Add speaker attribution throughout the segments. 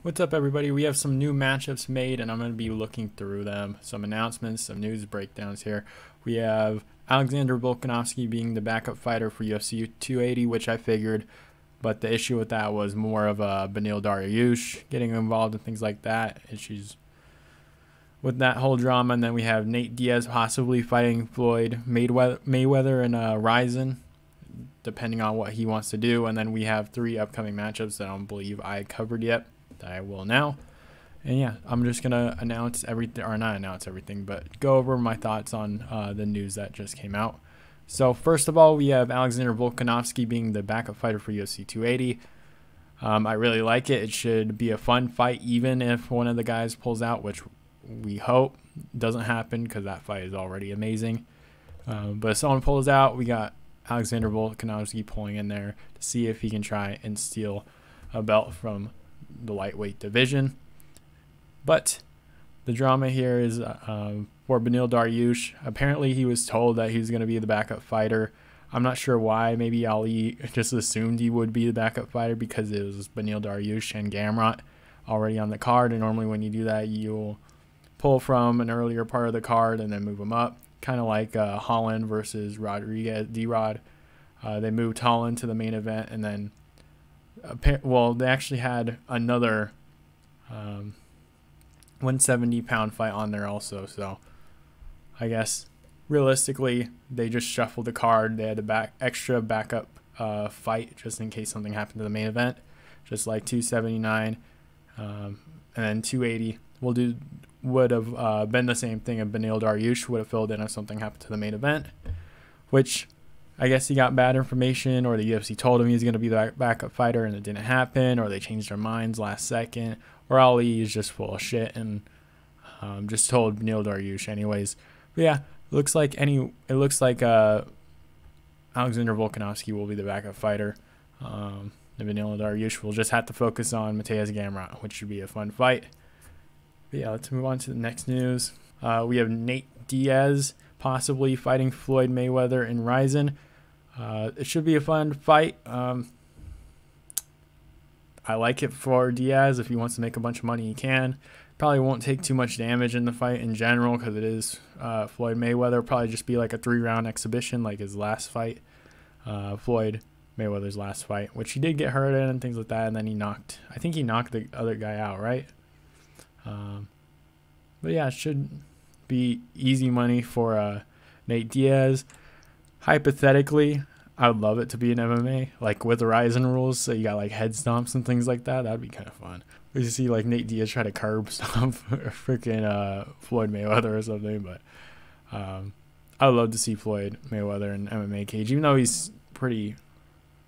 Speaker 1: What's up, everybody? We have some new matchups made, and I'm going to be looking through them. Some announcements, some news breakdowns here. We have Alexander Volkanovski being the backup fighter for UFC 280, which I figured, but the issue with that was more of Beneil Dariush getting involved and things like that. Issues with that whole drama. And then we have Nate Diaz possibly fighting Floyd Mayweather and Ryzen, depending on what he wants to do. And then we have 3 upcoming matchups that I don't believe I covered yet, that I will now. And yeah, I'm just gonna announce everything, or not announce everything, but go over my thoughts on the news that just came out. So first of all, we have Alexander Volkanovski being the backup fighter for UFC 280. I really like it. It should be a fun fight, even if one of the guys pulls out, which we hope doesn't happen because that fight is already amazing. But if someone pulls out, we got Alexander Volkanovski pulling in there to see if he can try and steal a belt from the lightweight division. But the drama here is for Beneil Dariush. Apparently he was told that he was going to be the backup fighter. I'm not sure why. Maybe Ali just assumed he would be the backup fighter because it was Beneil Dariush and Gamrot already on the card, and normally when you do that, you'll pull from an earlier part of the card and then move them up, kind of like Holland versus Rodriguez, D-Rod. They moved Holland to the main event, and then they actually had another 170-pound fight on there also. So I guess realistically, they just shuffled the card. They had a extra backup fight just in case something happened to the main event, just like 279, and then 280 would have been the same thing if Beneil Dariush would have filled in if something happened to the main event, which I guess he got bad information, or the UFC told him he was going to be the backup fighter and it didn't happen, or they changed their minds last second, or Ali is just full of shit and just told Beneil Dariush anyways. But yeah, it looks like Alexander Volkanovski will be the backup fighter. And Beneil Dariush will just have to focus on Mateusz Gamrot, which should be a fun fight. But yeah, let's move on to the next news. We have Nate Diaz possibly fighting Floyd Mayweather and Ryzen. It should be a fun fight. I like it for Diaz. If he wants to make a bunch of money, he can. Probably won't take too much damage in the fight in general because it is Floyd Mayweather. Probably just be like a 3-round exhibition like his last fight. Floyd Mayweather's last fight, which he did get hurt in and things like that, and then I think he knocked the other guy out, right? But yeah, it should be easy money for Nate Diaz. Hypothetically, I would love it to be an MMA, like with the Ryzen rules, so you got like head stomps and things like that. That'd be kind of fun. We see like Nate Diaz try to curb stomp freaking Floyd Mayweather or something, but I would love to see Floyd Mayweather in MMA cage, even though he's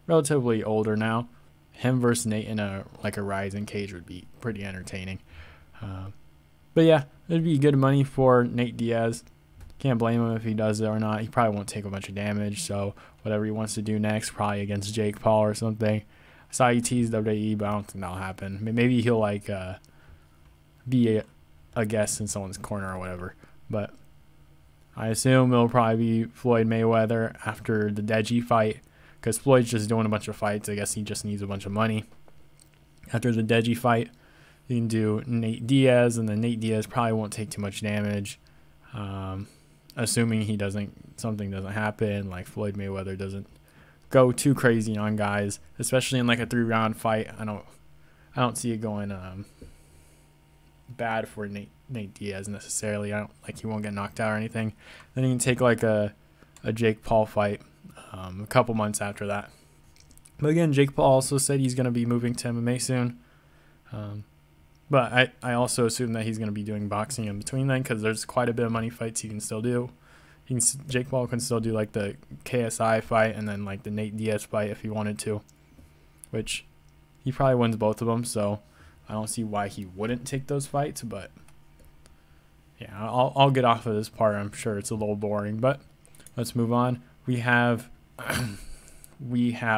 Speaker 1: relatively older now. Him versus Nate in a Ryzen cage would be pretty entertaining. But yeah, it'd be good money for Nate Diaz. Can't blame him if he does it or not. He probably won't take a bunch of damage, so whatever he wants to do next, probably against Jake Paul or something. I saw he teased WWE, but I don't think that'll happen. Maybe he'll be a guest in someone's corner or whatever. But I assume it'll probably be Floyd Mayweather after the Deji fight, because Floyd's just doing a bunch of fights. I guess he just needs a bunch of money. After the Deji fight, you can do Nate Diaz, and then Nate Diaz probably won't take too much damage. Assuming something doesn't happen, like Floyd Mayweather doesn't go too crazy on guys, especially in like a 3-round fight. I don't see it going bad for Nate Diaz necessarily. He won't get knocked out or anything. Then he can take like a Jake Paul fight a couple months after that. But again, Jake Paul also said he's going to be moving to MMA soon. But I also assume that he's going to be doing boxing in between then, because there's quite a bit of money fights he can still do. Jake Paul can still do like the KSI fight and then like the Nate Diaz fight if he wanted to, which he probably wins both of them. So I don't see why he wouldn't take those fights. But yeah, I'll get off of this part. I'm sure it's a little boring, but let's move on. We have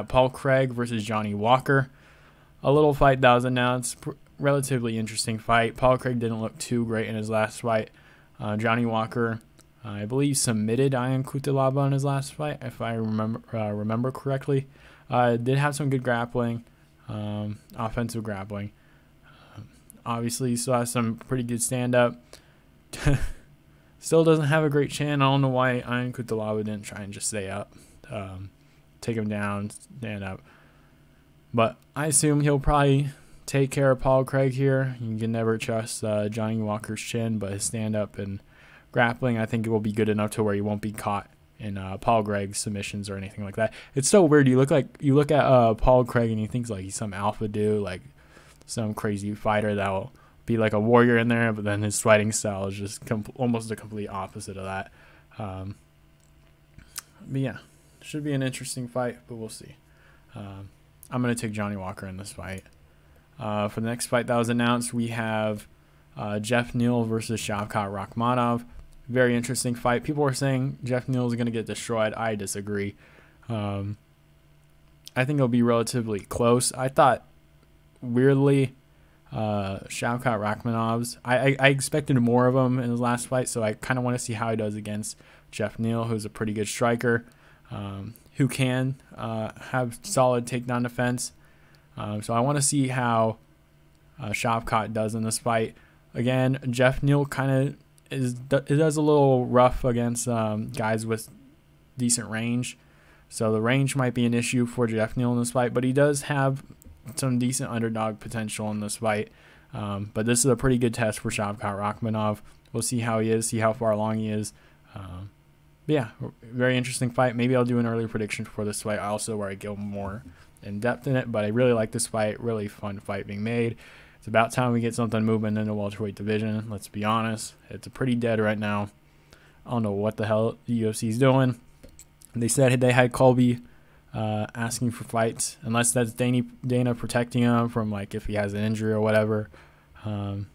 Speaker 1: Paul Craig versus Johnny Walker. A little fight that was announced. Relatively interesting fight. Paul Craig didn't look too great in his last fight. Johnny Walker, I believe, submitted Ian Cutelaba in his last fight, if I remember correctly. Did have some good grappling, offensive grappling. Obviously, he still has some pretty good stand-up. Still doesn't have a great chin. I don't know why Ian Kutalaba didn't try and just stay up. Take him down, stand up. But I assume he'll probably take care of Paul Craig here. You can never trust Johnny Walker's chin, but his stand-up and grappling, I think it will be good enough to where he won't be caught in Paul Craig's submissions or anything like that. It's so weird. You look at Paul Craig and you think like he's some alpha dude, like some crazy fighter that will be like a warrior in there, but then his fighting style is just almost the complete opposite of that. But yeah, should be an interesting fight, but we'll see. I'm going to take Johnny Walker in this fight. For the next fight that was announced, we have Jeff Neal versus Shavkat Rakhmonov. Very interesting fight. People were saying Jeff Neal is going to get destroyed. I disagree. I think it'll be relatively close. I thought, weirdly, Shavkat Rakhmonov's, I expected more of him in his last fight, so I kind of want to see how he does against Jeff Neal, who's a pretty good striker, who can have solid takedown defense. So I want to see how Shavkat does in this fight. Again, Jeff Neal kind of does a little rough against guys with decent range. So the range might be an issue for Jeff Neal in this fight, but he does have some decent underdog potential in this fight. But this is a pretty good test for Shavkat Rakhmonov. We'll see how he is, see how far along he is. But yeah, very interesting fight. Maybe I'll do an early prediction for this fight also where I go more in depth in it. But I really like this fight. Really fun fight being made. It's about time we get something moving in the welterweight division. Let's be honest. It's pretty dead right now. I don't know what the hell the UFC is doing. They said they had Colby asking for fights, unless that's Dana protecting him from like if he has an injury or whatever. Then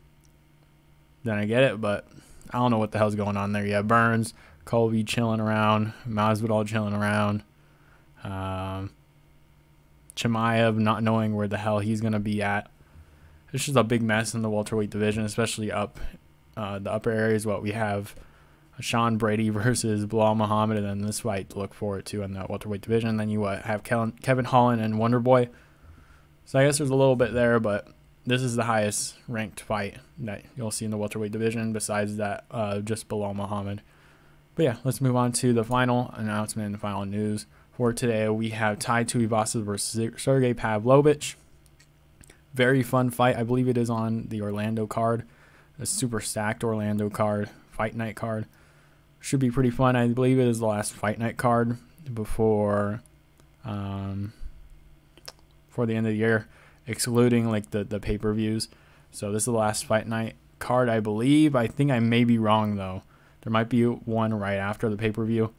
Speaker 1: I get it, but I don't know what the hell's going on there. Yeah, Burns, Colby chilling around, Masvidal chilling around, Chimaev not knowing where the hell he's gonna be at. It's just a big mess in the welterweight division, especially up the upper areas. What we have. Sean Brady versus Bilal Muhammad, and then this fight to look forward to in that welterweight division. And then you have Kevin Holland and Wonderboy. So I guess there's a little bit there, but this is the highest ranked fight that you'll see in the welterweight division besides that just Bilal Muhammad. But yeah, let's move on to the final announcement and the final news for today. We have Tai Tuivasa versus Sergey Pavlovich. Very fun fight. I believe it is on the Orlando card, a super stacked Orlando card, fight night card. Should be pretty fun. I believe it is the last fight night card before the end of the year, excluding like the pay-per-views. So this is the last fight night card, I believe. I think I may be wrong though. There might be one right after the pay-per-view.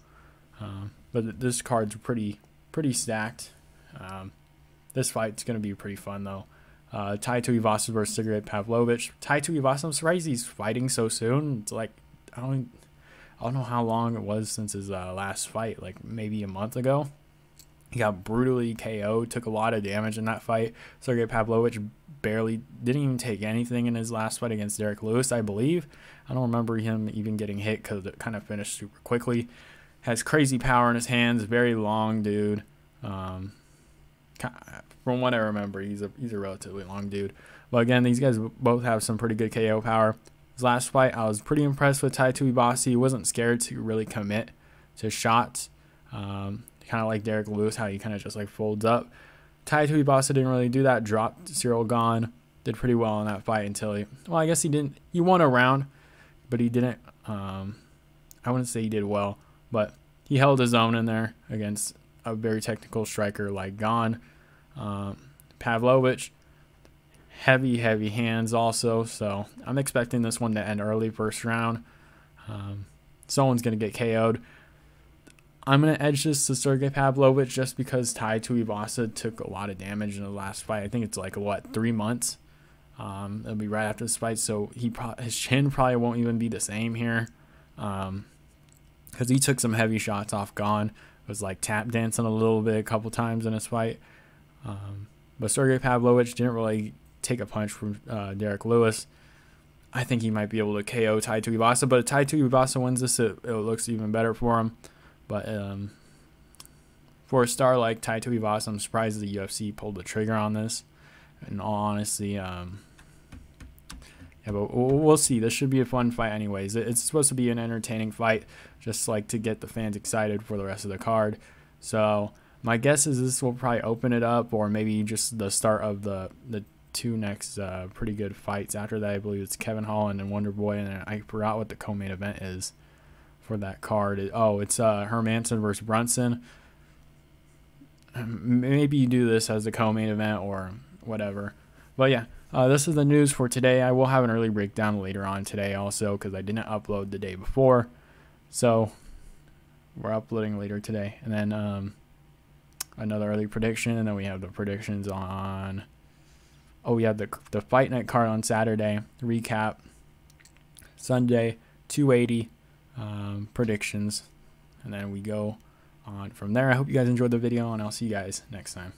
Speaker 1: But this card's pretty stacked. This fight's gonna be pretty fun though. Tai Tuivasa versus Sergey Pavlovich. Tai Tuivasa, I'm surprised he's fighting so soon. It's like I don't know how long it was since his last fight, like maybe a month ago. He got brutally KO'd, took a lot of damage in that fight. Sergey Pavlovich didn't even take anything in his last fight against Derek Lewis, I believe. I don't remember him even getting hit because it kind of finished super quickly. Has crazy power in his hands, very long dude. From what I remember, he's a relatively long dude. But again, these guys both have some pretty good KO power. His last fight, I was pretty impressed with Tai Tuivasa. He wasn't scared to really commit to shots. Kind of like Derek Lewis, how he kind of just like folds up. Tai Tuivasa didn't really do that. Dropped Cyril Gane. Did pretty well in that fight until well, I guess he didn't. He won a round, but he didn't. I wouldn't say he did well, but he held his own in there against a very technical striker like Gane. Pavlovich. Heavy hands also, so I'm expecting this one to end early first round. Someone's going to get KO'd. I'm going to edge this to Sergey Pavlovich just because Tai Tuivasa took a lot of damage in the last fight. I think it's like, 3 months? It'll be right after this fight, so his chin probably won't even be the same here. Because he took some heavy shots off Gane. Was like tap dancing a little bit a couple times in his fight. But Sergey Pavlovich didn't really take a punch from Derek Lewis. I think he might be able to KO Tai Tuivasa, but if Tai Tuivasa wins this, it looks even better for him. But for a star like Tai Tuivasa, I'm surprised the UFC pulled the trigger on this. In all honesty, Yeah, but we'll see. This should be a fun fight anyways. It's supposed to be an entertaining fight, just like to get the fans excited for the rest of the card. So my guess is this will probably open it up, or maybe just the start of the two next pretty good fights after that. I believe it's Kevin Holland and Wonder Boy, and I forgot what the co-main event is for that card. It's Hermansson versus Brunson. Maybe you do this as the co-main event or whatever. But yeah, this is the news for today. I will have an early breakdown later on today also, because I didn't upload the day before. So we're uploading later today. And then another early prediction, and then we have the predictions on... Oh, we have the Fight Night card on Saturday. Recap. Sunday, 280 predictions. And then we go on from there. I hope you guys enjoyed the video, and I'll see you guys next time.